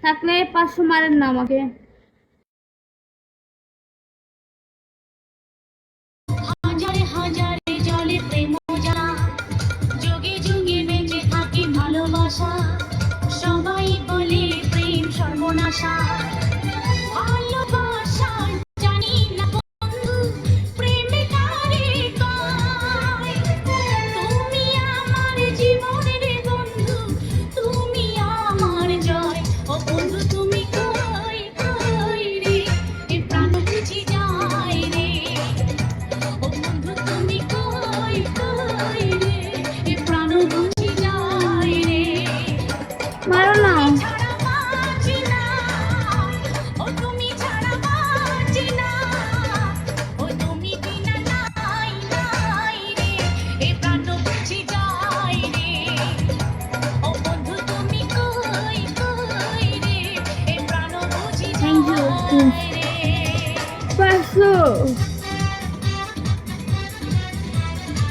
থাকলে 500 মারেন না আমাকে। হাজারে হাজারে জলে প্রেম জানা, যুগে যুগে বেঁচে থাকে ভালোবাসা। সবাই বলে প্রেম সর্বনাশা, ভালোবাসা জানি না বন্ধু, প্রেমে কারে কয়। তুমি আমার জীবনের বন্ধু, তুমি আমার জয়। ও বন্ধু তুমি কই কই রে, এ প্রাণ বুঝি যায় রে। ও বন্ধু তুমি কই কই রে, এ প্রাণ বুঝি যায় রে। মারো না। ছাড়া বাঁচি না, ও তুমি ছাড়া বাঁচি না। ও তুমি বিনা নাই নাই রে, এ প্রাণ বুঝি যায় রে। ও বন্ধু তুমি কই কই রে, এ প্রাণ বুঝি থ্যাংক ইউ। যায় রে। 500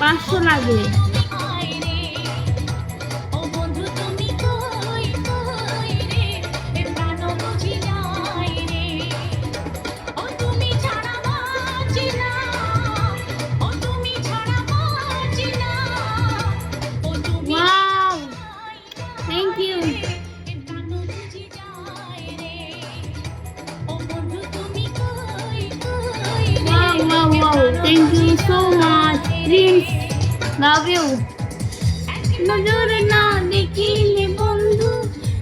500 লাগে। ও বন্ধু তুমি কই কই রে, এ প্রাণ বুঝি যায় রে। ও তুমি ছাড়া বাঁচি না, ও তুমি ছাড়া বাঁচি না। ও তুমি ওয়াও, থ্যাংক ইউ। এ প্রাণ বুঝি যায় রে। ও বন্ধু তুমি কই কই রে, wow wow wow, thank you so much Prince, love you. নজরে না দেখিলে বন্ধু,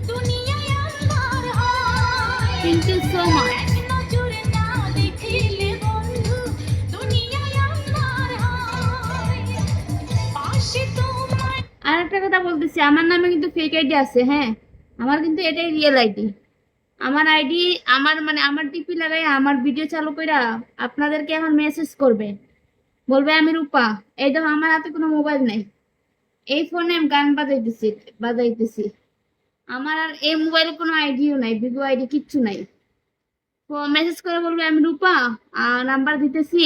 দুনিয়ায় আমার হয়। Thank you so much. এক নজরে না দেখিলে বন্ধু, দুনিয়ায় আমার হয়। পাশে তোমার আর একটা কথা বলতেছি, আমার নামে কিন্তু ফেক আইডি আছে, হ্যাঁ। আমার কিন্তু এটাই রিয়েল আইডি। আমার আইডি, আমার মানে আমার ডিপি লাগাই আমার ভিডিও চালু কইরা আপনাদেরকে এখন মেসেজ করবে, বলবে আমি রূপা। এই দেখো আমার হাতে কোনো মোবাইল নাই, এই ফোনে আমি গান বাজাইতেছি। আমার আর এই মোবাইলে কোনো আইডিও নাই, ভিডিও আইডি কিচ্ছু নাই। তো মেসেজ করে বলবে আমি রূপা, নাম্বার দিতেছি,